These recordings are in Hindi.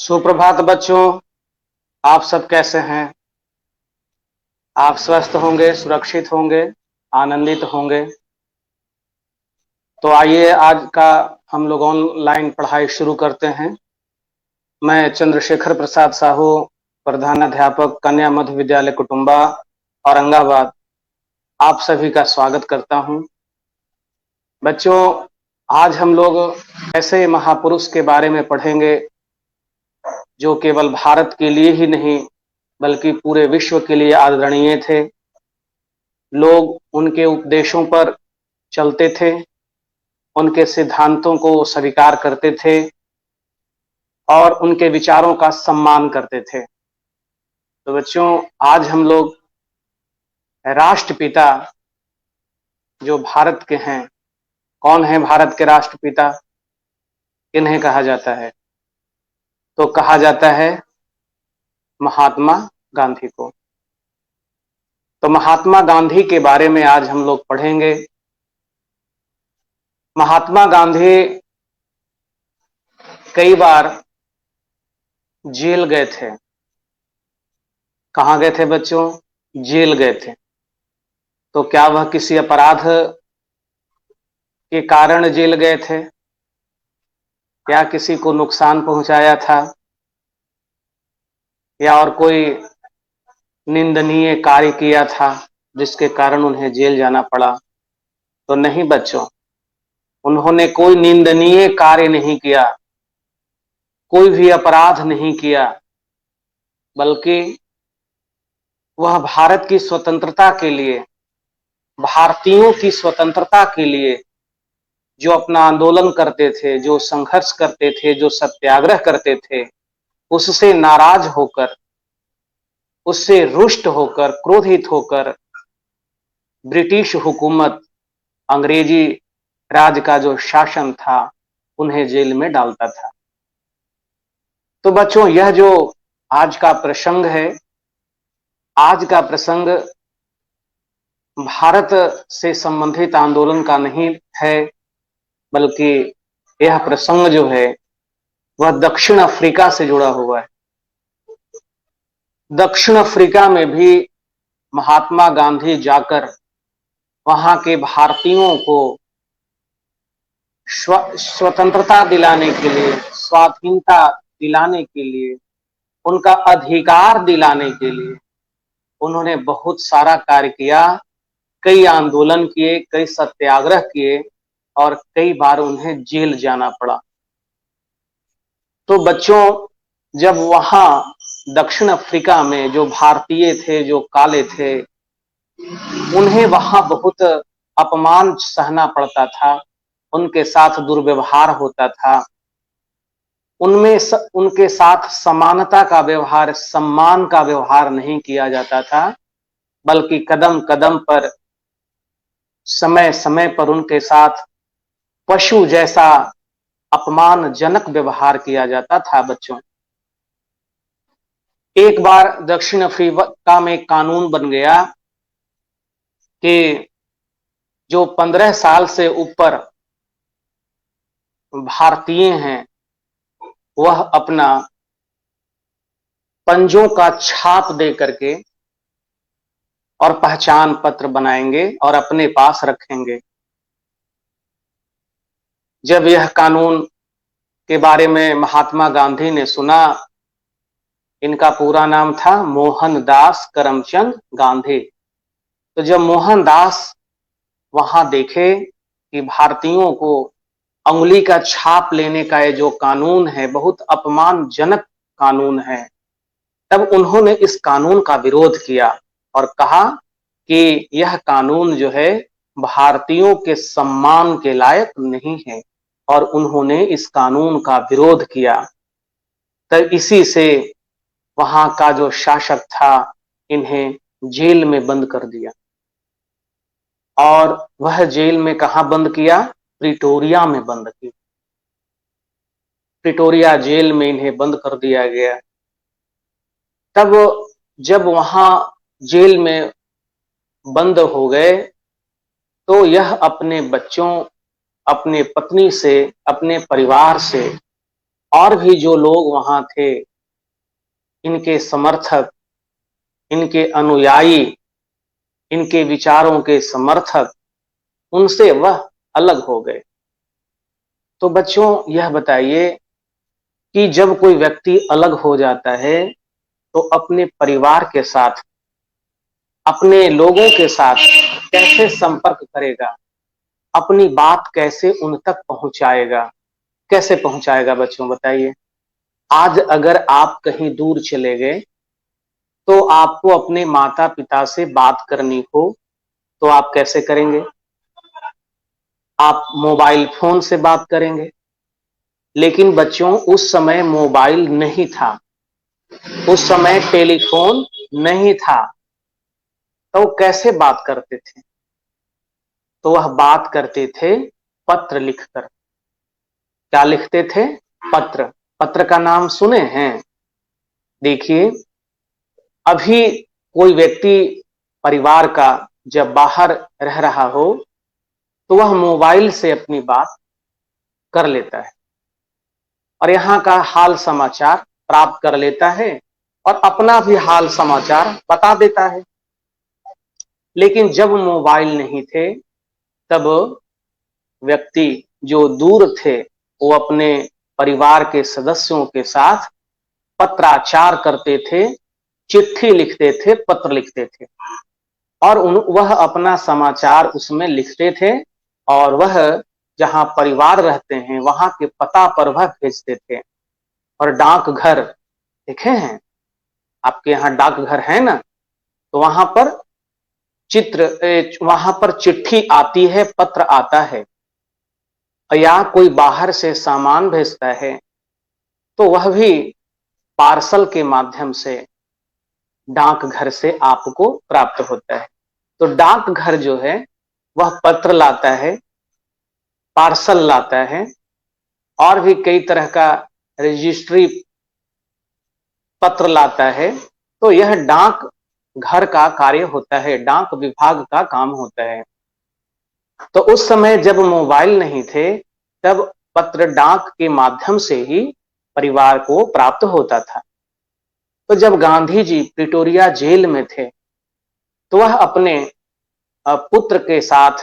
सुप्रभात बच्चों। आप सब कैसे हैं? आप स्वस्थ होंगे, सुरक्षित होंगे, आनंदित होंगे। तो आइए आज का हम लोग ऑनलाइन पढ़ाई शुरू करते हैं। मैं चंद्रशेखर प्रसाद साहू, प्रधानाध्यापक कन्या मध्य विद्यालय कुटुंबा, औरंगाबाद, आप सभी का स्वागत करता हूं। बच्चों, आज हम लोग ऐसे महापुरुष के बारे में पढ़ेंगे जो केवल भारत के लिए ही नहीं बल्कि पूरे विश्व के लिए आदरणीय थे। लोग उनके उपदेशों पर चलते थे, उनके सिद्धांतों को स्वीकार करते थे और उनके विचारों का सम्मान करते थे। तो बच्चों, आज हम लोग राष्ट्रपिता जो भारत के हैं, कौन है भारत के राष्ट्रपिता, किन्हें कहा जाता है? तो कहा जाता है महात्मा गांधी को। तो महात्मा गांधी के बारे में आज हम लोग पढ़ेंगे। महात्मा गांधी कई बार जेल गए थे। कहां गए थे बच्चों? जेल गए थे। तो क्या वह किसी अपराध के कारण जेल गए थे? क्या किसी को नुकसान पहुंचाया था या और कोई निंदनीय कार्य किया था जिसके कारण उन्हें जेल जाना पड़ा? तो नहीं बच्चों, उन्होंने कोई निंदनीय कार्य नहीं किया, कोई भी अपराध नहीं किया, बल्कि वह भारत की स्वतंत्रता के लिए, भारतीयों की स्वतंत्रता के लिए जो अपना आंदोलन करते थे, जो संघर्ष करते थे, जो सत्याग्रह करते थे, उससे नाराज होकर, उससे रुष्ट होकर, क्रोधित होकर ब्रिटिश हुकूमत, अंग्रेजी राज का जो शासन था, उन्हें जेल में डालता था। तो बच्चों, यह जो आज का प्रसंग है, आज का प्रसंग भारत से संबंधित आंदोलन का नहीं है, बल्कि यह प्रसंग जो है वह दक्षिण अफ्रीका से जुड़ा हुआ है। दक्षिण अफ्रीका में भी महात्मा गांधी जाकर वहां के भारतीयों को स्वतंत्रता दिलाने के लिए, स्वाधीनता दिलाने के लिए, उनका अधिकार दिलाने के लिए उन्होंने बहुत सारा कार्य किया। कई आंदोलन किए, कई सत्याग्रह किए और कई बार उन्हें जेल जाना पड़ा। तो बच्चों, जब वहां दक्षिण अफ्रीका में जो भारतीय थे, जो काले थे, उन्हें वहां बहुत अपमान सहना पड़ता था, उनके साथ दुर्व्यवहार होता था, उनके साथ समानता का व्यवहार, सम्मान का व्यवहार नहीं किया जाता था, बल्कि कदम कदम पर, समय समय पर उनके साथ पशु जैसा अपमानजनक व्यवहार किया जाता था। बच्चों, एक बार दक्षिण अफ्रीका में कानून बन गया कि जो 15 साल से ऊपर भारतीय हैं, वह अपना पंजों का छाप दे करके और पहचान पत्र बनाएंगे और अपने पास रखेंगे। जब यह कानून के बारे में महात्मा गांधी ने सुना, इनका पूरा नाम था मोहनदास करमचंद गांधी। तो जब मोहनदास वहां देखे कि भारतीयों को अंगुली का छाप लेने का ये जो कानून है बहुत अपमानजनक कानून है, तब उन्होंने इस कानून का विरोध किया और कहा कि यह कानून जो है भारतीयों के सम्मान के लायक नहीं है, और उन्होंने इस कानून का विरोध किया। तब इसी से वहां का जो शासक था इन्हें जेल में बंद कर दिया। और वह जेल में कहां बंद किया? प्रिटोरिया में बंद किया। प्रिटोरिया जेल में इन्हें बंद कर दिया गया। तब जब वहां जेल में बंद हो गए तो यह अपने बच्चों, अपने पत्नी से, अपने परिवार से और भी जो लोग वहां थे, इनके समर्थक, इनके अनुयायी, इनके विचारों के समर्थक, उनसे वह अलग हो गए। तो बच्चों यह बताइए कि जब कोई व्यक्ति अलग हो जाता है तो अपने परिवार के साथ, अपने लोगों के साथ कैसे संपर्क करेगा, अपनी बात कैसे उन तक पहुंचाएगा, कैसे पहुंचाएगा बच्चों बताइए। आज अगर आप कहीं दूर चले गए तो आपको अपने माता पिता से बात करनी हो तो आप कैसे करेंगे? आप मोबाइल फोन से बात करेंगे। लेकिन बच्चों उस समय मोबाइल नहीं था, उस समय टेलीफोन नहीं था, तो कैसे बात करते थे? तो वह बात करते थे पत्र लिखकर। क्या लिखते थे? पत्र। पत्र का नाम सुने हैं? देखिए, अभी कोई व्यक्ति परिवार का जब बाहर रह रहा हो तो वह मोबाइल से अपनी बात कर लेता है और यहाँ का हाल समाचार प्राप्त कर लेता है और अपना भी हाल समाचार बता देता है। लेकिन जब मोबाइल नहीं थे तब व्यक्ति जो दूर थे वो अपने परिवार के सदस्यों के साथ पत्राचार करते थे, चिट्ठी लिखते थे, पत्र लिखते थे और वह अपना समाचार उसमें लिखते थे और वह जहां परिवार रहते हैं वहां के पता पर वह भेजते थे। और डाकघर देखे हैं? आपके यहाँ डाकघर है ना? तो वहां पर चिट्ठी आती है, पत्र आता है, या कोई बाहर से सामान भेजता है तो वह भी पार्सल के माध्यम से डाकघर से आपको प्राप्त होता है। तो डाकघर जो है वह पत्र लाता है, पार्सल लाता है और भी कई तरह का रजिस्ट्री पत्र लाता है। तो यह डाक घर का कार्य होता है, डाक विभाग का काम होता है। तो उस समय जब मोबाइल नहीं थे तब पत्र डाक के माध्यम से ही परिवार को प्राप्त होता था। तो जब गांधी जी प्रिटोरिया जेल में थे तो वह अपने पुत्र के साथ,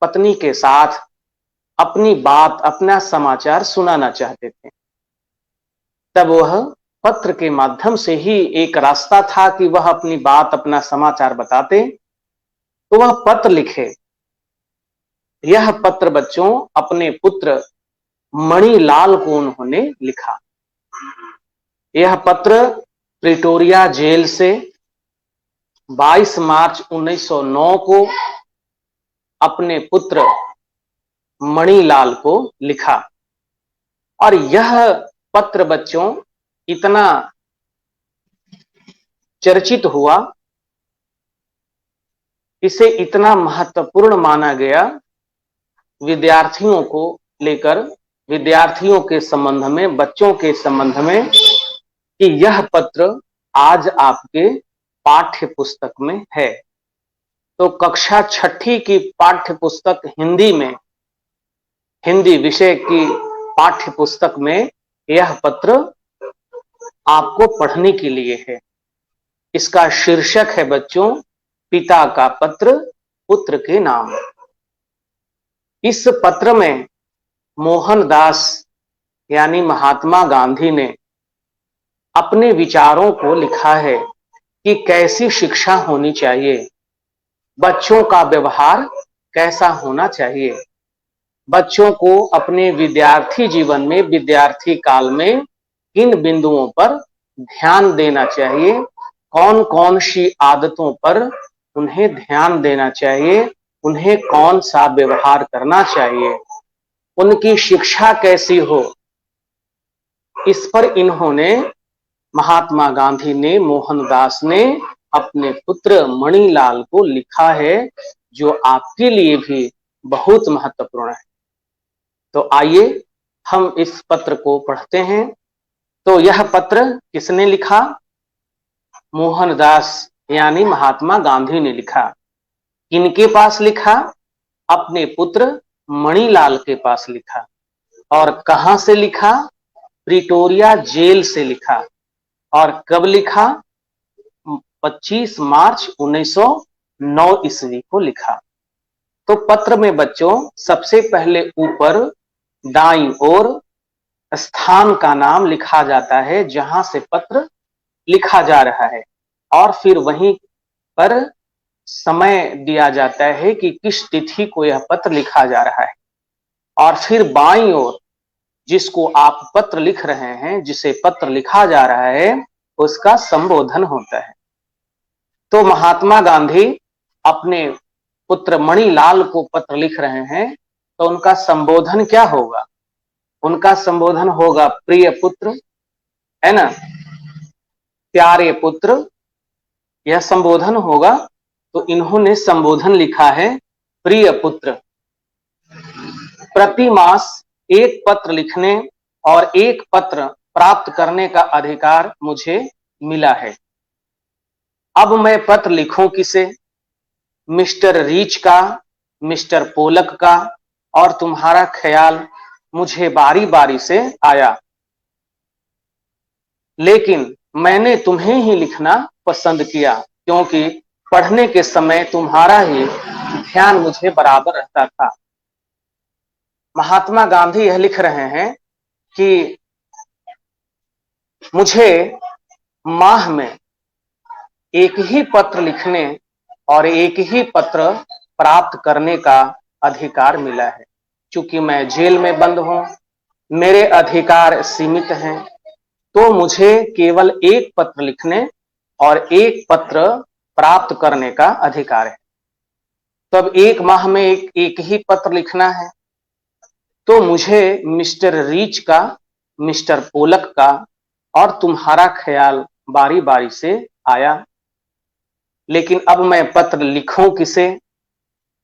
पत्नी के साथ अपनी बात, अपना समाचार सुनाना चाहते थे। तब वह पत्र के माध्यम से ही एक रास्ता था कि वह अपनी बात, अपना समाचार बताते। तो वह पत्र लिखे। यह पत्र बच्चों अपने पुत्र मणिलाल को उन्होंने लिखा। यह पत्र प्रिटोरिया जेल से 22 मार्च 1909 को अपने पुत्र मणिलाल को लिखा। और यह पत्र बच्चों इतना चर्चित हुआ, इसे इतना महत्वपूर्ण माना गया विद्यार्थियों को लेकर, विद्यार्थियों के संबंध में, बच्चों के संबंध में, कि यह पत्र आज आपके पाठ्य पुस्तक में है। तो कक्षा 6ठी की पाठ्य पुस्तक हिंदी में, हिंदी विषय की पाठ्य पुस्तक में यह पत्र आपको पढ़ने के लिए है। इसका शीर्षक है बच्चों, पिता का पत्र पुत्र के नाम। इस पत्र में मोहनदास यानी महात्मा गांधी ने अपने विचारों को लिखा है कि कैसी शिक्षा होनी चाहिए, बच्चों का व्यवहार कैसा होना चाहिए, बच्चों को अपने विद्यार्थी जीवन में, विद्यार्थी काल में किन बिंदुओं पर ध्यान देना चाहिए, कौन कौन सी आदतों पर उन्हें ध्यान देना चाहिए, उन्हें कौन सा व्यवहार करना चाहिए, उनकी शिक्षा कैसी हो, इस पर इन्होंने, महात्मा गांधी ने, मोहनदास ने अपने पुत्र मणिलाल को लिखा है, जो आपके लिए भी बहुत महत्वपूर्ण है। तो आइए हम इस पत्र को पढ़ते हैं। तो यह पत्र किसने लिखा? मोहनदास यानी महात्मा गांधी ने लिखा। किनके पास लिखा? अपने पुत्र मणिलाल के पास लिखा। और कहां से लिखा? प्रिटोरिया जेल से लिखा। और कब लिखा? 25 मार्च 1909 ईस्वी को लिखा। तो पत्र में बच्चों सबसे पहले ऊपर दाईं ओर स्थान का नाम लिखा जाता है जहां से पत्र लिखा जा रहा है, और फिर वहीं पर समय दिया जाता है कि किस तिथि को यह पत्र लिखा जा रहा है। और फिर बाईं ओर जिसको आप पत्र लिख रहे हैं, जिसे पत्र लिखा जा रहा है, उसका संबोधन होता है। तो महात्मा गांधी अपने पुत्र मणिलाल को पत्र लिख रहे हैं, तो उनका संबोधन क्या होगा? उनका संबोधन होगा प्रिय पुत्र, है ना, प्यारे पुत्र, यह संबोधन होगा। तो इन्होंने संबोधन लिखा है प्रिय पुत्र। प्रति मास एक पत्र लिखने और एक पत्र प्राप्त करने का अधिकार मुझे मिला है। अब मैं पत्र लिखूं किसे? मिस्टर रीच का, मिस्टर पोलक का, और तुम्हारा ख्याल मुझे बारी बारी से आया, लेकिन मैंने तुम्हें ही लिखना पसंद किया क्योंकि पढ़ने के समय तुम्हारा ही ध्यान मुझे बराबर रहता था। महात्मा गांधी यह लिख रहे हैं कि मुझे माह में एक ही पत्र लिखने और एक ही पत्र प्राप्त करने का अधिकार मिला है। चूंकि मैं जेल में बंद हूं, मेरे अधिकार सीमित हैं, तो मुझे केवल एक पत्र लिखने और एक पत्र प्राप्त करने का अधिकार है। तब एक माह में एक ही पत्र लिखना है, तो मुझे मिस्टर रीच का, मिस्टर पोलक का और तुम्हारा ख्याल बारी बारी से आया। लेकिन अब मैं पत्र लिखूं किसे?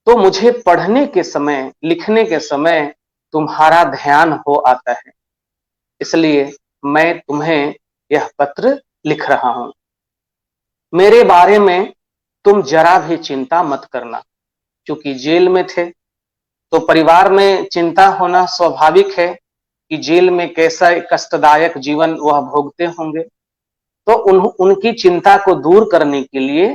तो मुझे पढ़ने के समय, लिखने के समय तुम्हारा ध्यान हो आता है, इसलिए मैं तुम्हें यह पत्र लिख रहा हूं। मेरे बारे में तुम जरा भी चिंता मत करना। चूंकि जेल में थे तो परिवार में चिंता होना स्वाभाविक है कि जेल में कैसा कष्टदायक जीवन वह भोगते होंगे। तो उनकी चिंता को दूर करने के लिए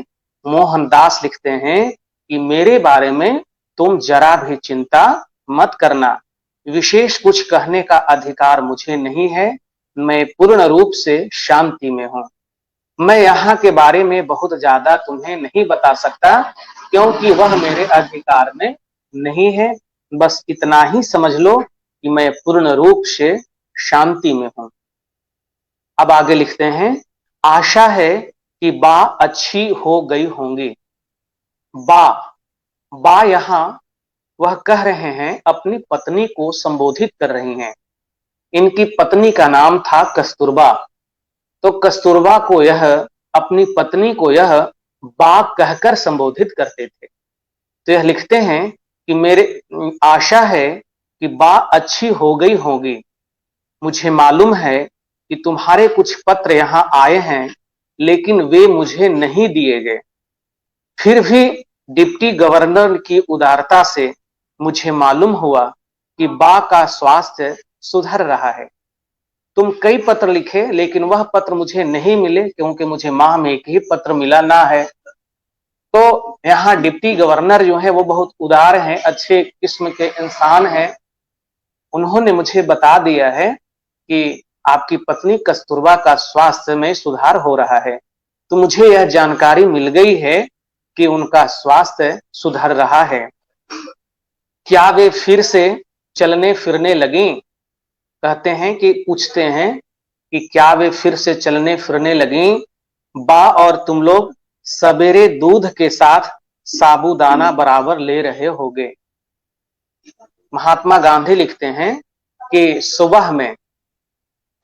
मोहनदास लिखते हैं कि मेरे बारे में तुम जरा भी चिंता मत करना। विशेष कुछ कहने का अधिकार मुझे नहीं है, मैं पूर्ण रूप से शांति में हूं। मैं यहाँ के बारे में बहुत ज्यादा तुम्हें नहीं बता सकता क्योंकि वह मेरे अधिकार में नहीं है। बस इतना ही समझ लो कि मैं पूर्ण रूप से शांति में हूं। अब आगे लिखते हैं, आशा है कि बा अच्छी हो गई होंगी। बा, बा यहां वह कह रहे हैं, अपनी पत्नी को संबोधित कर रही हैं। इनकी पत्नी का नाम था कस्तूरबा। तो कस्तूरबा को यह, अपनी पत्नी को यह बा कहकर संबोधित करते थे। तो यह लिखते हैं कि मेरे आशा है कि बा अच्छी हो गई होगी। मुझे मालूम है कि तुम्हारे कुछ पत्र यहां आए हैं, लेकिन वे मुझे नहीं दिए गए। फिर भी डिप्टी गवर्नर की उदारता से मुझे मालूम हुआ कि बा का स्वास्थ्य सुधर रहा है। तुम कई पत्र लिखे, लेकिन वह पत्र मुझे नहीं मिले क्योंकि मुझे माह में एक ही पत्र मिला ना है। तो यहाँ डिप्टी गवर्नर जो है वो बहुत उदार हैं, अच्छे किस्म के इंसान हैं। उन्होंने मुझे बता दिया है कि आपकी पत्नी कस्तूरबा का स्वास्थ्य में सुधार हो रहा है। तो मुझे यह जानकारी मिल गई है कि उनका स्वास्थ्य सुधर रहा है। क्या वे फिर से चलने फिरने लगी? कहते हैं कि पूछते हैं कि क्या वे फिर से चलने फिरने लगी? बा और तुम लोग सवेरे दूध के साथ साबूदाना बराबर ले रहे होगे। महात्मा गांधी लिखते हैं कि सुबह में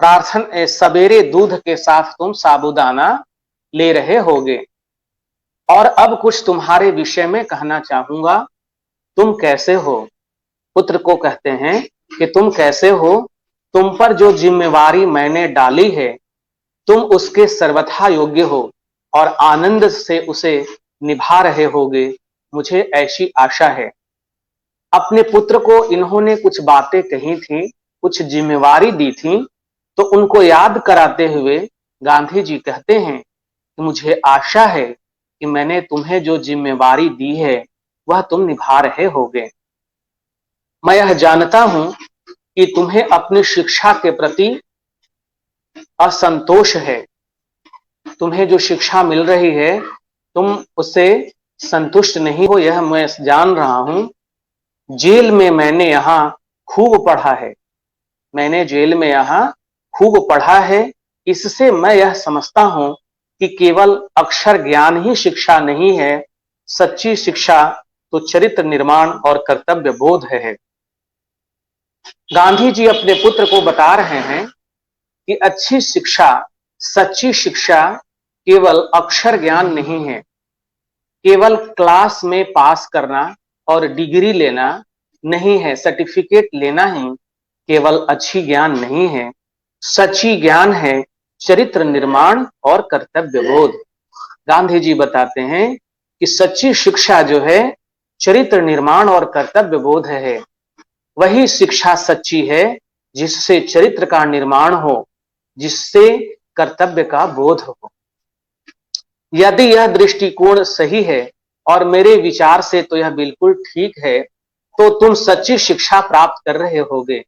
सवेरे दूध के साथ तुम साबूदाना ले रहे होगे। और अब कुछ तुम्हारे विषय में कहना चाहूंगा। तुम कैसे हो? पुत्र को कहते हैं कि तुम कैसे हो? तुम पर जो जिम्मेवारी मैंने डाली है, तुम उसके सर्वथा योग्य हो और आनंद से उसे निभा रहे होगे, मुझे ऐसी आशा है। अपने पुत्र को इन्होंने कुछ बातें कही थी, कुछ जिम्मेवारी दी थी, तो उनको याद कराते हुए गांधी जी कहते हैं कि मुझे आशा है कि मैंने तुम्हें जो जिम्मेवारी दी है वह तुम निभा रहे होगे। मैं यह जानता हूं कि तुम्हें अपनी शिक्षा के प्रति असंतोष है। तुम्हें जो शिक्षा मिल रही है तुम उससे संतुष्ट नहीं हो, यह मैं जान रहा हूं। जेल में मैंने यहां खूब पढ़ा है। मैंने जेल में यहां खूब पढ़ा है। इससे मैं यह समझता हूं कि केवल अक्षर ज्ञान ही शिक्षा नहीं है। सच्ची शिक्षा तो चरित्र निर्माण और कर्तव्य बोध है। गांधी जी अपने पुत्र को बता रहे हैं कि अच्छी शिक्षा, सच्ची शिक्षा केवल अक्षर ज्ञान नहीं है। केवल क्लास में पास करना और डिग्री लेना नहीं है, सर्टिफिकेट लेना ही केवल अच्छी ज्ञान नहीं है। सच्ची ज्ञान है चरित्र निर्माण और कर्तव्य बोध। गांधी जी बताते हैं कि सच्ची शिक्षा जो है चरित्र निर्माण और कर्तव्य बोध है। वही शिक्षा सच्ची है जिससे चरित्र का निर्माण हो, जिससे कर्तव्य का बोध हो। यदि यह दृष्टिकोण सही है और मेरे विचार से तो यह बिल्कुल ठीक है, तो तुम सच्ची शिक्षा प्राप्त कर रहे होगे।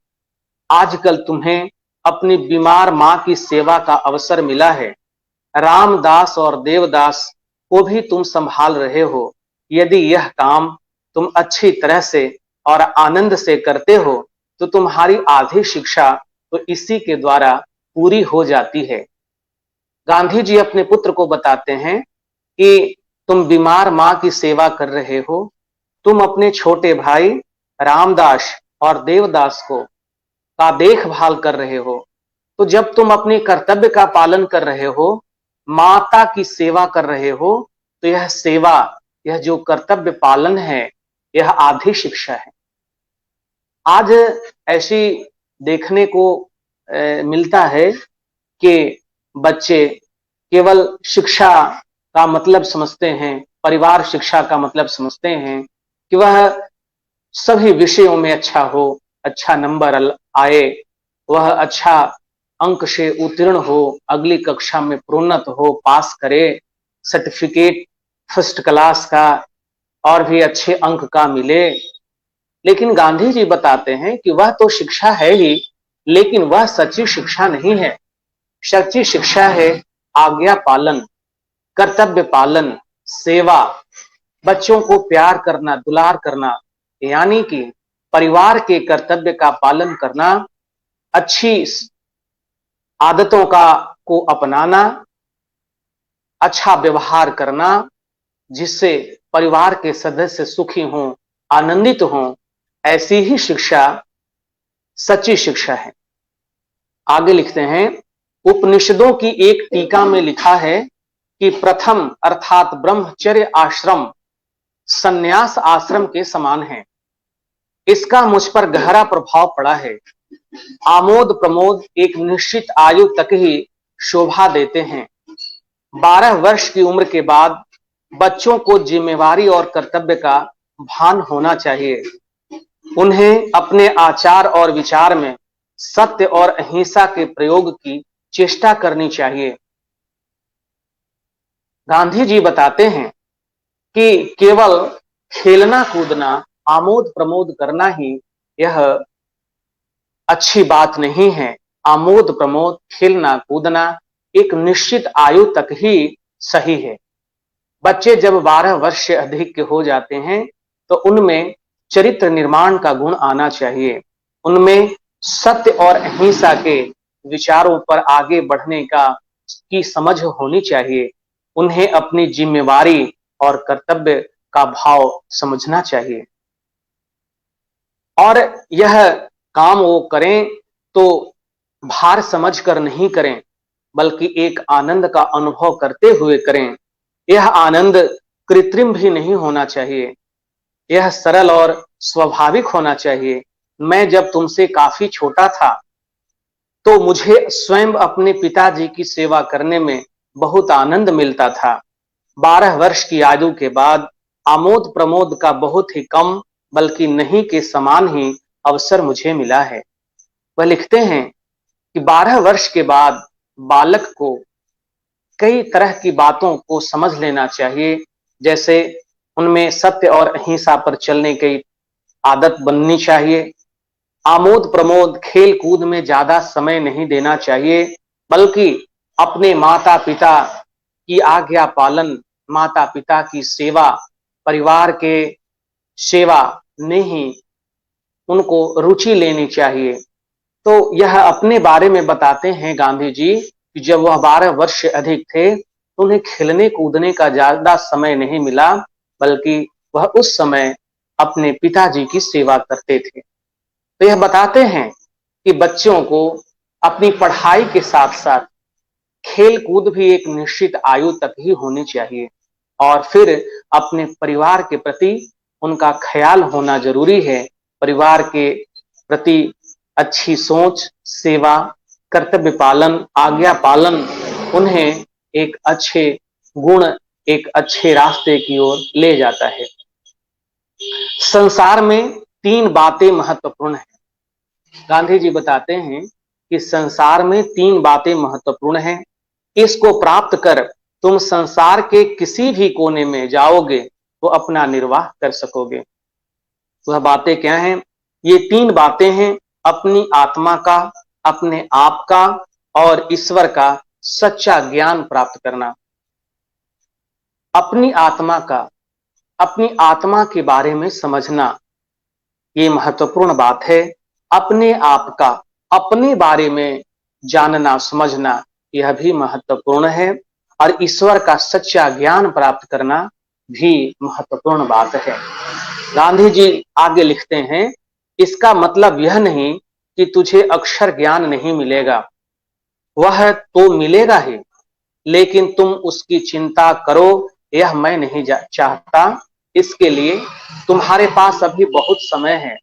आजकल तुम्हें अपनी बीमार मां की सेवा का अवसर मिला है। रामदास और देवदास को भी तुम संभाल रहे हो। यदि यह काम तुम अच्छी तरह से और आनंद से करते हो तो तुम्हारी आधी शिक्षा तो इसी के द्वारा पूरी हो जाती है। गांधी जी अपने पुत्र को बताते हैं कि तुम बीमार मां की सेवा कर रहे हो। तुम अपने छोटे भाई रामदास और देवदास को का देखभाल कर रहे हो। तो जब तुम अपने कर्तव्य का पालन कर रहे हो, माता की सेवा कर रहे हो, तो यह सेवा, यह जो कर्तव्य पालन है, यह आधी शिक्षा है। आज ऐसी देखने को मिलता है कि बच्चे केवल शिक्षा का मतलब समझते हैं, परिवार शिक्षा का मतलब समझते हैं कि वह सभी विषयों में अच्छा हो, अच्छा नंबर आए, वह अच्छा अंक से उत्तीर्ण हो, अगली कक्षा में प्रोन्नत हो, पास करे, सर्टिफिकेट फर्स्ट क्लास का और भी अच्छे अंक का मिले। लेकिन गांधी जी बताते हैं कि वह तो शिक्षा है ही, लेकिन वह सच्ची शिक्षा नहीं है। सच्ची शिक्षा है आज्ञा पालन, कर्तव्य पालन, सेवा, बच्चों को प्यार करना, दुलार करना, यानी कि परिवार के कर्तव्य का पालन करना, अच्छी आदतों का को अपनाना, अच्छा व्यवहार करना, जिससे परिवार के सदस्य सुखी हों, आनंदित हों। ऐसी ही शिक्षा सच्ची शिक्षा है। आगे लिखते हैं, उपनिषदों की एक टीका में लिखा है कि प्रथम अर्थात ब्रह्मचर्य आश्रम संन्यास आश्रम के समान है। इसका मुझ पर गहरा प्रभाव पड़ा है। आमोद प्रमोद एक निश्चित आयु तक ही शोभा देते हैं। 12 वर्ष की उम्र के बाद बच्चों को जिम्मेवारी और कर्तव्य का भान होना चाहिए। उन्हें अपने आचार और विचार में सत्य और अहिंसा के प्रयोग की चेष्टा करनी चाहिए। गांधी जी बताते हैं कि केवल खेलना कूदना, आमोद प्रमोद करना ही यह अच्छी बात नहीं है। आमोद प्रमोद, खेलना कूदना एक निश्चित आयु तक ही सही है। बच्चे जब 12 वर्ष से अधिक के हो जाते हैं तो उनमें चरित्र निर्माण का गुण आना चाहिए। उनमें सत्य और अहिंसा के विचारों पर आगे बढ़ने की समझ होनी चाहिए। उन्हें अपनी जिम्मेवारी और कर्तव्य का भाव समझना चाहिए और यह काम वो करें तो भार समझकर नहीं करें, बल्कि एक आनंद का अनुभव करते हुए करें। यह आनंद कृत्रिम भी नहीं होना चाहिए, यह सरल और स्वाभाविक होना चाहिए। मैं जब तुमसे काफी छोटा था तो मुझे स्वयं अपने पिताजी की सेवा करने में बहुत आनंद मिलता था। 12 वर्ष की आयु के बाद आमोद प्रमोद का बहुत ही कम, बल्कि नहीं के समान ही अवसर मुझे मिला है। वह लिखते हैं कि 12 वर्ष के बाद बालक को कई तरह की बातों को समझ लेना चाहिए, जैसे उनमें सत्य और अहिंसा पर चलने की आदत बननी चाहिए। आमोद प्रमोद खेल कूद में ज्यादा समय नहीं देना चाहिए, बल्कि अपने माता पिता की आज्ञा पालन, माता पिता की सेवा, परिवार के सेवा में ही उनको रुचि लेनी चाहिए। तो यह अपने बारे में बताते हैं गांधी जी कि जब वह 12 वर्ष से अधिक थे तो उन्हें खेलने कूदने का ज्यादा समय नहीं मिला, बल्कि वह उस समय अपने पिताजी की सेवा करते थे। तो यह बताते हैं कि बच्चों को अपनी पढ़ाई के साथ साथ खेल कूद भी एक निश्चित आयु तक ही होनी चाहिए, और फिर अपने परिवार के प्रति उनका ख्याल होना जरूरी है। परिवार के प्रति अच्छी सोच, सेवा, कर्तव्य पालन, आज्ञा पालन उन्हें एक अच्छे गुण, एक अच्छे रास्ते की ओर ले जाता है। संसार में 3 बातें महत्वपूर्ण हैं। गांधी जी बताते हैं कि संसार में 3 बातें महत्वपूर्ण हैं। इसको प्राप्त कर तुम संसार के किसी भी कोने में जाओगे तो अपना निर्वाह कर सकोगे। वह बातें क्या हैं? ये 3 बातें हैं: अपनी आत्मा का, अपने आप का और ईश्वर का सच्चा ज्ञान प्राप्त करना। अपनी आत्मा का, अपनी आत्मा के बारे में समझना, ये महत्वपूर्ण बात है। अपने आप का, अपने बारे में जानना समझना, यह भी महत्वपूर्ण है। और ईश्वर का सच्चा ज्ञान प्राप्त करना भी महत्वपूर्ण बात है। गांधी जी आगे लिखते हैं, इसका मतलब यह नहीं कि तुझे अक्षर ज्ञान नहीं मिलेगा, वह तो मिलेगा ही, लेकिन तुम उसकी चिंता करो यह मैं नहीं चाहता। इसके लिए तुम्हारे पास अभी बहुत समय है।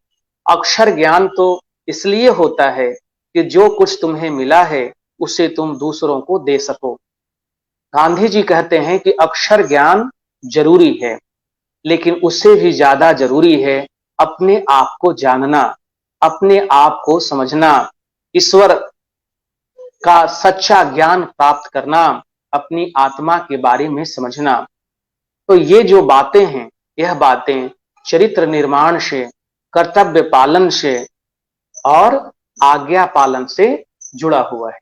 अक्षर ज्ञान तो इसलिए होता है कि जो कुछ तुम्हें मिला है उसे तुम दूसरों को दे सको। गांधी जी कहते हैं कि अक्षर ज्ञान जरूरी है, लेकिन उससे भी ज्यादा जरूरी है अपने आप को जानना, अपने आप को समझना, ईश्वर का सच्चा ज्ञान प्राप्त करना, अपनी आत्मा के बारे में समझना। तो ये जो बातें हैं, यह बातें चरित्र निर्माण से, कर्तव्य पालन से और आज्ञा पालन से जुड़ा हुआ है।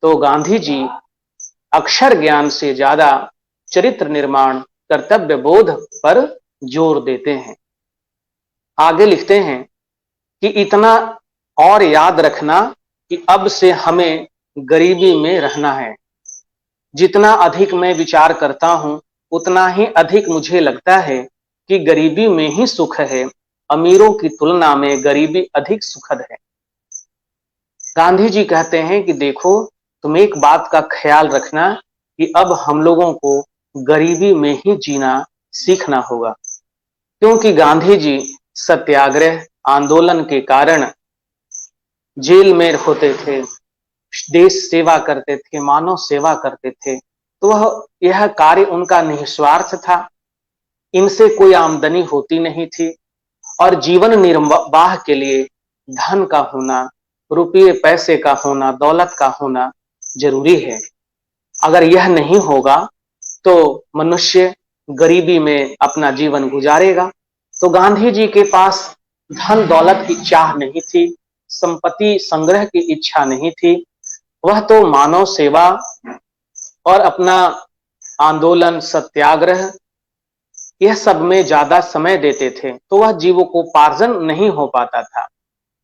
तो गांधी जी अक्षर ज्ञान से ज्यादा चरित्र निर्माण, कर्तव्य बोध पर जोर देते हैं। आगे लिखते हैं कि इतना और याद रखना कि अब से हमें गरीबी में रहना है। जितना अधिक मैं विचार करता हूं, उतना ही अधिक मुझे लगता है कि गरीबी में ही सुख है। अमीरों की तुलना में गरीबी अधिक सुखद है। गांधी जी कहते हैं कि देखो, तुम एक बात का ख्याल रखना कि अब हम लोगों को गरीबी में ही जीना सीखना होगा, क्योंकि गांधी जी सत्याग्रह आंदोलन के कारण जेल में होते थे, देश सेवा करते थे, मानव सेवा करते थे। तो वह यह कार्य उनका निस्वार्थ था, इनसे कोई आमदनी होती नहीं थी, और जीवन निर्वाह के लिए धन का होना, रुपये पैसे का होना, दौलत का होना जरूरी है। अगर यह नहीं होगा तो मनुष्य गरीबी में अपना जीवन गुजारेगा। तो गांधी जी के पास धन दौलत की चाह नहीं थी, संपत्ति संग्रह की इच्छा नहीं थी। वह तो मानव सेवा और अपना आंदोलन, सत्याग्रह, यह सब में ज्यादा समय देते थे, तो वह जीवकोपार्जन नहीं हो पाता था।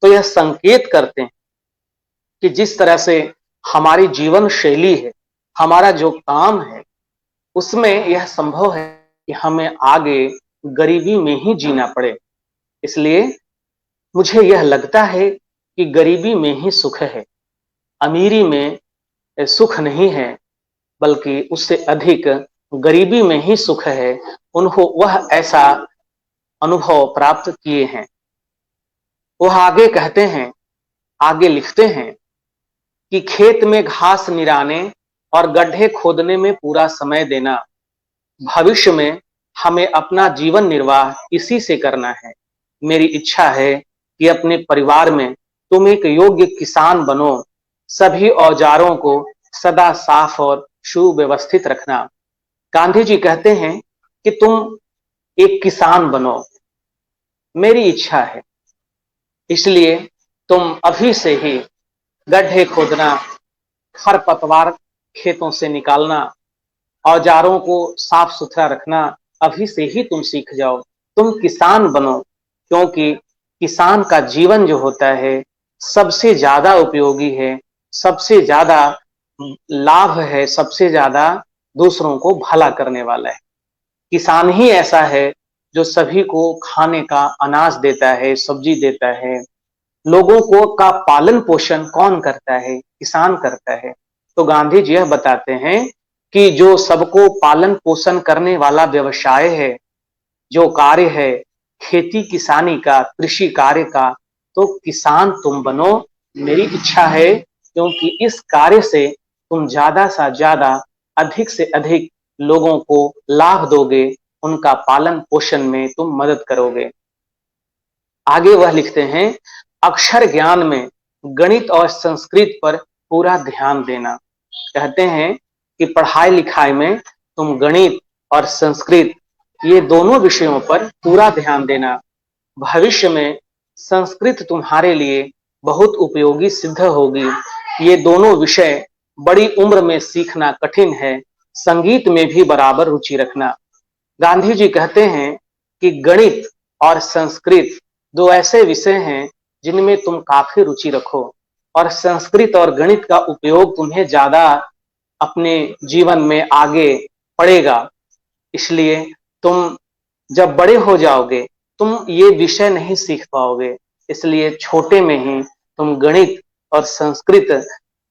तो यह संकेत करते हैं कि जिस तरह से हमारी जीवन शैली है, हमारा जो काम है, उसमें यह संभव है कि हमें आगे गरीबी में ही जीना पड़े। इसलिए मुझे यह लगता है कि गरीबी में ही सुख है, अमीरी में सुख नहीं है, बल्कि उससे अधिक गरीबी में ही सुख है। उन्हों वह ऐसा अनुभव प्राप्त किए हैं। वह आगे कहते हैं, आगे लिखते हैं कि खेत में घास निराने और गड्ढे खोदने में पूरा समय देना, भविष्य में हमें अपना जीवन निर्वाह इसी से करना है। मेरी इच्छा है कि अपने परिवार में तुम एक योग्य किसान बनो, सभी औजारों को सदा साफ और सुव्यवस्थित रखना। गांधी जी कहते हैं कि तुम एक किसान बनो, मेरी इच्छा है, इसलिए तुम अभी से ही गड्ढे खोदना, खरपतवार खेतों से निकालना, औजारों को साफ सुथरा रखना अभी से ही तुम सीख जाओ। तुम किसान बनो, क्योंकि किसान का जीवन जो होता है सबसे ज्यादा उपयोगी है, सबसे ज्यादा लाभ है, सबसे ज्यादा दूसरों को भला करने वाला है। किसान ही ऐसा है जो सभी को खाने का अनाज देता है, सब्जी देता है। लोगों को का पालन पोषण कौन करता है? किसान करता है। तो गांधी जी यह बताते हैं कि जो सबको पालन पोषण करने वाला व्यवसाय है, जो कार्य है खेती किसानी का, कृषि कार्य का, तो किसान तुम बनो, मेरी इच्छा है, क्योंकि इस कार्य से तुम ज्यादा से ज्यादा, अधिक से अधिक लोगों को लाभ दोगे, उनका पालन पोषण में तुम मदद करोगे। आगे वह लिखते हैं, अक्षर ज्ञान में गणित और संस्कृत पर पूरा ध्यान देना। कहते हैं कि पढ़ाई लिखाई में तुम गणित और संस्कृत, ये दोनों विषयों पर पूरा ध्यान देना। भविष्य में संस्कृत तुम्हारे लिए बहुत उपयोगी सिद्ध होगी। ये दोनों विषय बड़ी उम्र में सीखना कठिन है। संगीत में भी बराबर रुचि रखना। गांधी जी कहते हैं कि गणित और संस्कृत दो ऐसे विषय हैं जिनमें तुम काफी रुचि रखो, और संस्कृत और गणित का उपयोग तुम्हें ज्यादा अपने जीवन में आगे पड़ेगा। इसलिए तुम जब बड़े हो जाओगे तुम ये विषय नहीं सीख पाओगे, इसलिए छोटे में ही तुम गणित और संस्कृत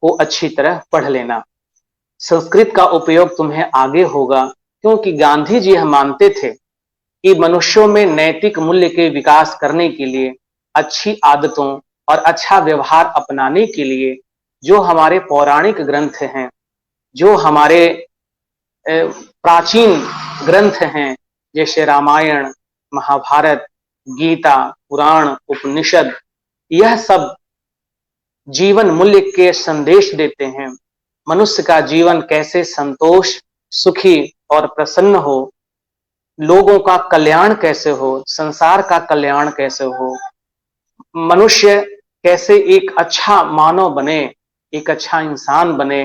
को अच्छी तरह पढ़ लेना। संस्कृत का उपयोग तुम्हें आगे होगा, क्योंकि गांधी जी यह मानते थे कि मनुष्यों में नैतिक मूल्य के विकास करने के लिए, अच्छी आदतों और अच्छा व्यवहार अपनाने के लिए जो हमारे पौराणिक ग्रंथ हैं, जो हमारे प्राचीन ग्रंथ हैं, जैसे रामायण, महाभारत, गीता, पुराण, उपनिषद, यह सब जीवन मूल्य के संदेश देते हैं। मनुष्य का जीवन कैसे संतोष, सुखी और प्रसन्न हो, लोगों का कल्याण कैसे हो, संसार का कल्याण कैसे हो, मनुष्य कैसे एक अच्छा मानव बने, एक अच्छा इंसान बने,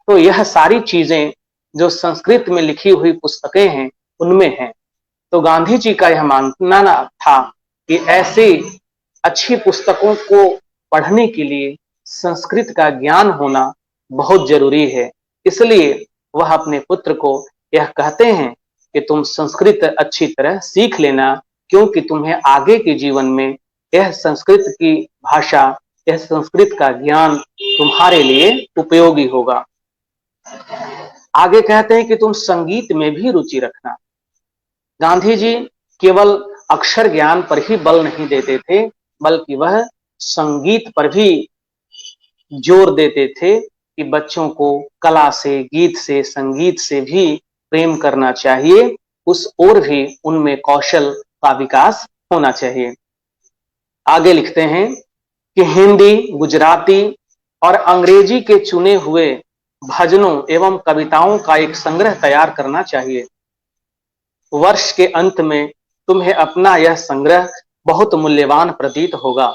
तो यह सारी चीजें जो संस्कृत में लिखी हुई पुस्तकें हैं उनमें हैं। तो गांधी जी का यह मानना था कि ऐसी अच्छी पुस्तकों को पढ़ने के लिए संस्कृत का ज्ञान होना बहुत जरूरी है। इसलिए वह अपने पुत्र को यह कहते हैं कि तुम संस्कृत अच्छी तरह सीख लेना, क्योंकि तुम्हें आगे के जीवन में यह संस्कृत की भाषा, यह संस्कृत का ज्ञान तुम्हारे लिए उपयोगी होगा। आगे कहते हैं कि तुम संगीत में भी रुचि रखना। गांधी जी केवल अक्षर ज्ञान पर ही बल नहीं देते थे, बल्कि वह संगीत पर भी जोर देते थे कि बच्चों को कला से, गीत से, संगीत से भी प्रेम करना चाहिए, उस ओर भी उनमें कौशल का विकास होना चाहिए। आगे लिखते हैं कि हिंदी, गुजराती और अंग्रेजी के चुने हुए भजनों एवं कविताओं का एक संग्रह तैयार करना चाहिए। वर्ष के अंत में तुम्हें अपना यह संग्रह बहुत मूल्यवान प्रतीत होगा।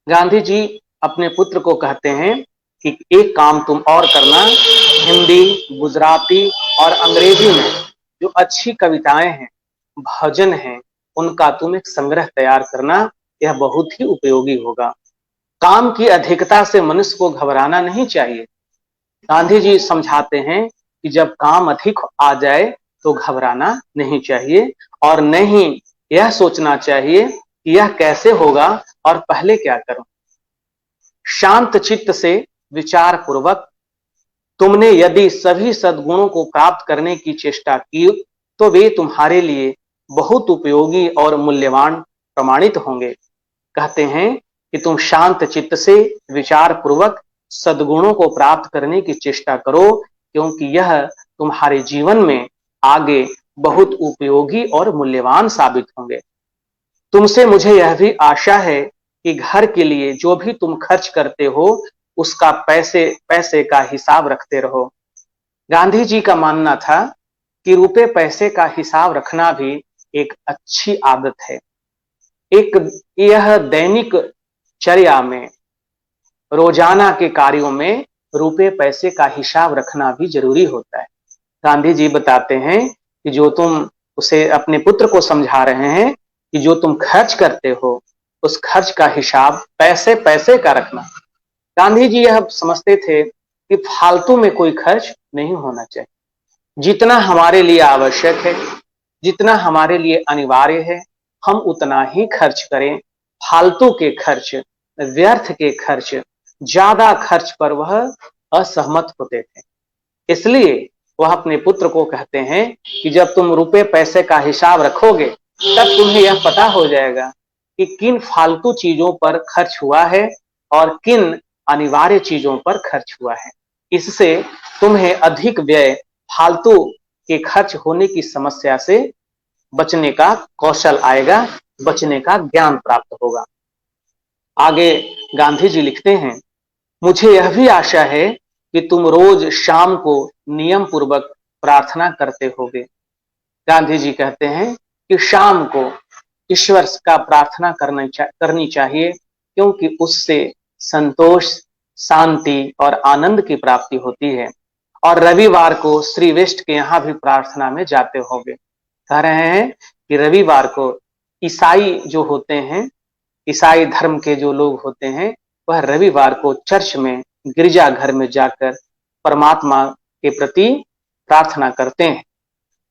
गांधी जी अपने पुत्र को कहते हैं कि एक काम तुम और करना, हिंदी, गुजराती और अंग्रेजी में जो अच्छी कविताएं हैं, भजन हैं, उनका तुम एक संग्रह तैयार करना, यह बहुत ही उपयोगी होगा। काम की अधिकता से मनुष्य को घबराना नहीं चाहिए। गांधी जी समझाते हैं कि जब काम अधिक आ जाए तो घबराना नहीं चाहिए, और नहीं यह सोचना चाहिए कि यह कैसे होगा और पहले क्या करूं। शांत चित्त से विचार पूर्वक तुमने यदि सभी सद्गुणों को प्राप्त करने की चेष्टा की तो वे तुम्हारे लिए बहुत उपयोगी और मूल्यवान प्रमाणित होंगे। कहते हैं कि तुम शांत चित्त से विचार पूर्वक सद्गुणों को प्राप्त करने की चेष्टा करो, क्योंकि यह तुम्हारे जीवन में आगे बहुत उपयोगी और मूल्यवान साबित होंगे। तुमसे मुझे यह भी आशा है कि घर के लिए जो भी तुम खर्च करते हो उसका पैसे पैसे का हिसाब रखते रहो। गांधी जी का मानना था कि रुपए पैसे का हिसाब रखना भी एक अच्छी आदत है। एक यह दैनिक चर्या में, रोजाना के कार्यों में रुपए पैसे का हिसाब रखना भी जरूरी होता है। गांधी जी बताते हैं कि जो तुम, उसे अपने पुत्र को समझा रहे हैं कि जो तुम खर्च करते हो उस खर्च का हिसाब पैसे पैसे का रखना। गांधी जी यह समझते थे कि फालतू में कोई खर्च नहीं होना चाहिए। जितना हमारे लिए आवश्यक है, जितना हमारे लिए अनिवार्य है, हम उतना ही खर्च करें। फालतू के खर्च, व्यर्थ के खर्च, ज्यादा खर्च पर वह असहमत होते थे। इसलिए वह अपने पुत्र को कहते हैं कि जब तुम रुपए पैसे का हिसाब रखोगे तब तुम्हें यह पता हो जाएगा कि किन फालतू चीजों पर खर्च हुआ है और किन अनिवार्य चीजों पर खर्च हुआ है। इससे तुम्हें अधिक व्यय, फालतू के खर्च होने की समस्या से बचने का कौशल आएगा, बचने का ज्ञान प्राप्त होगा। आगे गांधी जी लिखते हैं, मुझे यह भी आशा है कि तुम रोज शाम को नियम पूर्वक प्रार्थना करते होगे। गांधी जी कहते हैं कि शाम को ईश्वर का प्रार्थना करनी चाहिए, क्योंकि उससे संतोष, शांति और आनंद की प्राप्ति होती है। और रविवार को श्री विष्ट के यहाँ भी प्रार्थना में जाते होंगे। कह रहे हैं कि रविवार को ईसाई जो होते हैं, ईसाई धर्म के जो लोग होते हैं, वह रविवार को चर्च में, गिरजाघर में जाकर परमात्मा के प्रति प्रार्थना करते हैं।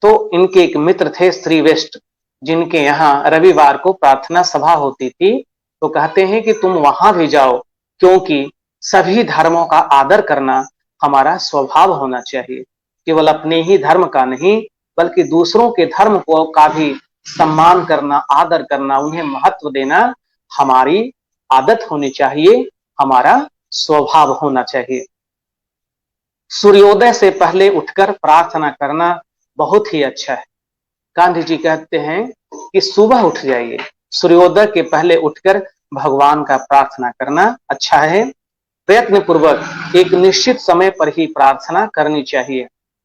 तो इनके एक मित्र थे श्री वेस्ट, जिनके यहाँ रविवार को प्रार्थना सभा होती थी। तो कहते हैं कि तुम वहां भी जाओ, क्योंकि सभी धर्मों का आदर करना हमारा स्वभाव होना चाहिए। केवल अपने ही धर्म का नहीं, बल्कि दूसरों के धर्म को का भी सम्मान करना, आदर करना, उन्हें महत्व देना हमारी आदत होनी चाहिए, हमारा स्वभाव होना चाहिए। सूर्योदय से पहले उठकर प्रार्थना करना बहुत ही अच्छा है। गांधी जी कहते हैं कि सुबह उठ जाइए, सूर्योदय के पहले उठकर भगवान का प्रार्थना करना अच्छा है। प्रयत्न पूर्वक एक निश्चित समय पर ही प्रार्थना करनी चाहिए।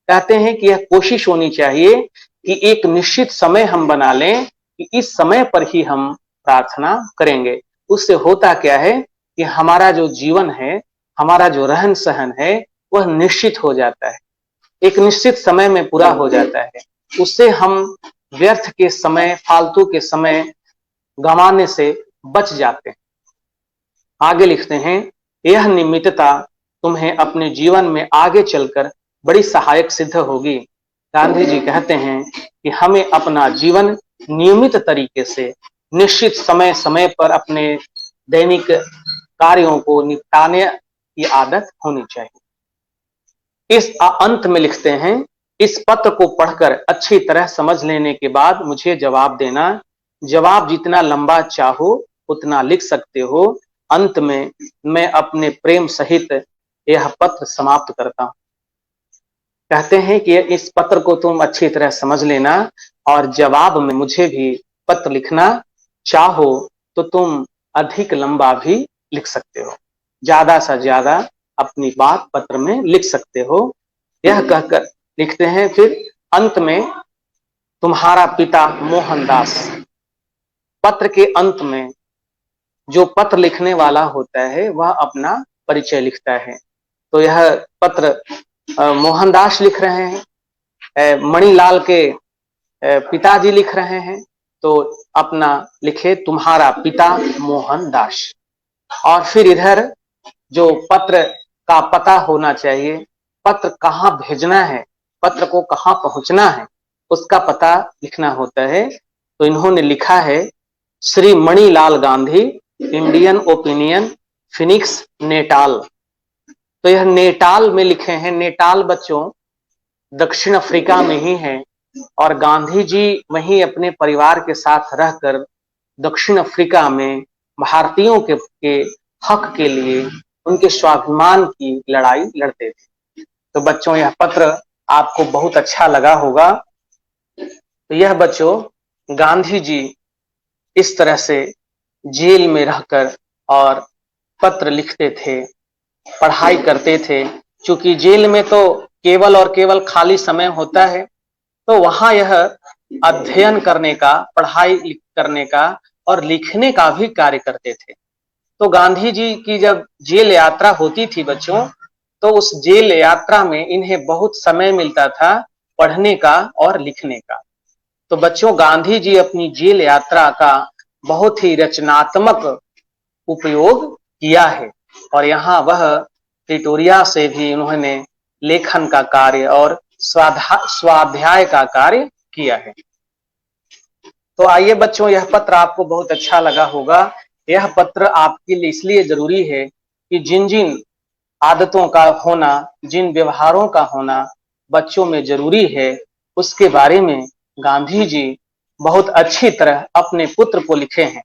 कहते हैं कि यह कोशिश होनी चाहिए कि एक निश्चित समय हम बना लें कि इस समय पर ही हम प्रार्थना करेंगे। उससे होता क्या है कि हमारा जो जीवन है, हमारा जो रहन सहन है, वह निश्चित हो जाता है, एक निश्चित समय में पूरा हो जाता है। उससे हम व्यर्थ के समय, फालतू के समय गंवाने से बच जाते हैं। आगे लिखते हैं, यह नियमितता तुम्हें अपने जीवन में आगे चलकर बड़ी सहायक सिद्ध होगी। गांधी जी कहते हैं कि हमें अपना जीवन नियमित तरीके से, निश्चित समय समय पर अपने दैनिक कार्यों को निपटाने की आदत होनी चाहिए। इस अंत में लिखते हैं, इस पत्र को पढ़कर अच्छी तरह समझ लेने के बाद मुझे जवाब देना। जवाब जितना लंबा चाहो उतना लिख सकते हो। अंत में मैं अपने प्रेम सहित यह पत्र समाप्त करता हूं। कहते हैं कि इस पत्र को तुम अच्छी तरह समझ लेना और जवाब में मुझे भी पत्र लिखना। चाहो तो तुम अधिक लंबा भी लिख सकते हो, ज्यादा से ज्यादा अपनी बात पत्र में लिख सकते हो। यह कहकर लिखते हैं फिर अंत में, तुम्हारा पिता मोहनदास। पत्र के अंत में जो पत्र लिखने वाला होता है वह अपना परिचय लिखता है। तो यह पत्र मोहनदास लिख रहे हैं, मणिलाल के पिताजी लिख रहे हैं। तो अपना लिखे, तुम्हारा पिता मोहनदास। और फिर इधर जो पत्र का पता होना चाहिए, पत्र कहाँ भेजना है, पत्र को कहाँ पहुंचना है, उसका पता लिखना होता है। तो इन्होंने लिखा है, Shri Manilal Gandhi, Indian opinion, Phoenix, Natal. तो यह नेटाल में लिखे हैं। नेटाल बच्चों दक्षिण अफ्रीका में ही है, और गांधी जी वहीं अपने परिवार के साथ रहकर दक्षिण अफ्रीका में भारतीयों के हक के लिए, उनके स्वाभिमान की लड़ाई लड़ते थे। तो बच्चों यह पत्र आपको बहुत अच्छा लगा होगा। तो यह बच्चों गांधी जी इस तरह से जेल में रहकर और पत्र लिखते थे पढ़ाई करते थे। क्योंकि जेल में तो केवल और केवल खाली समय होता है, तो वहां यह अध्ययन करने का, पढ़ाई करने का और लिखने का भी कार्य करते थे। तो गांधी जी की जब जेल यात्रा होती थी बच्चों, तो उस जेल यात्रा में इन्हें बहुत समय मिलता था पढ़ने का और लिखने का। तो बच्चों, गांधी जी अपनी जेल यात्रा का बहुत ही रचनात्मक उपयोग किया है, और यहाँ वह प्रिटोरिया से भी उन्होंने लेखन का कार्य और स्वाध्याय का कार्य किया है। तो आइए बच्चों, यह पत्र आपको बहुत अच्छा लगा होगा। यह पत्र आपके लिए इसलिए जरूरी है कि जिन जिन आदतों का होना, जिन व्यवहारों का होना बच्चों में जरूरी है, उसके बारे में गांधी जी बहुत अच्छी तरह अपने पुत्र को लिखे हैं।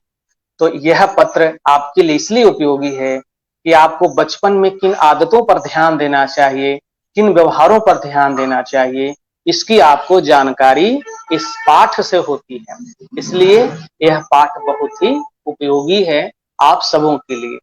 तो यह पत्र आपके लिए इसलिए उपयोगी है कि आपको बचपन में किन आदतों पर ध्यान देना चाहिए, किन व्यवहारों पर ध्यान देना चाहिए, इसकी आपको जानकारी इस पाठ से होती है। इसलिए यह पाठ बहुत ही उपयोगी है आप सबों के लिए।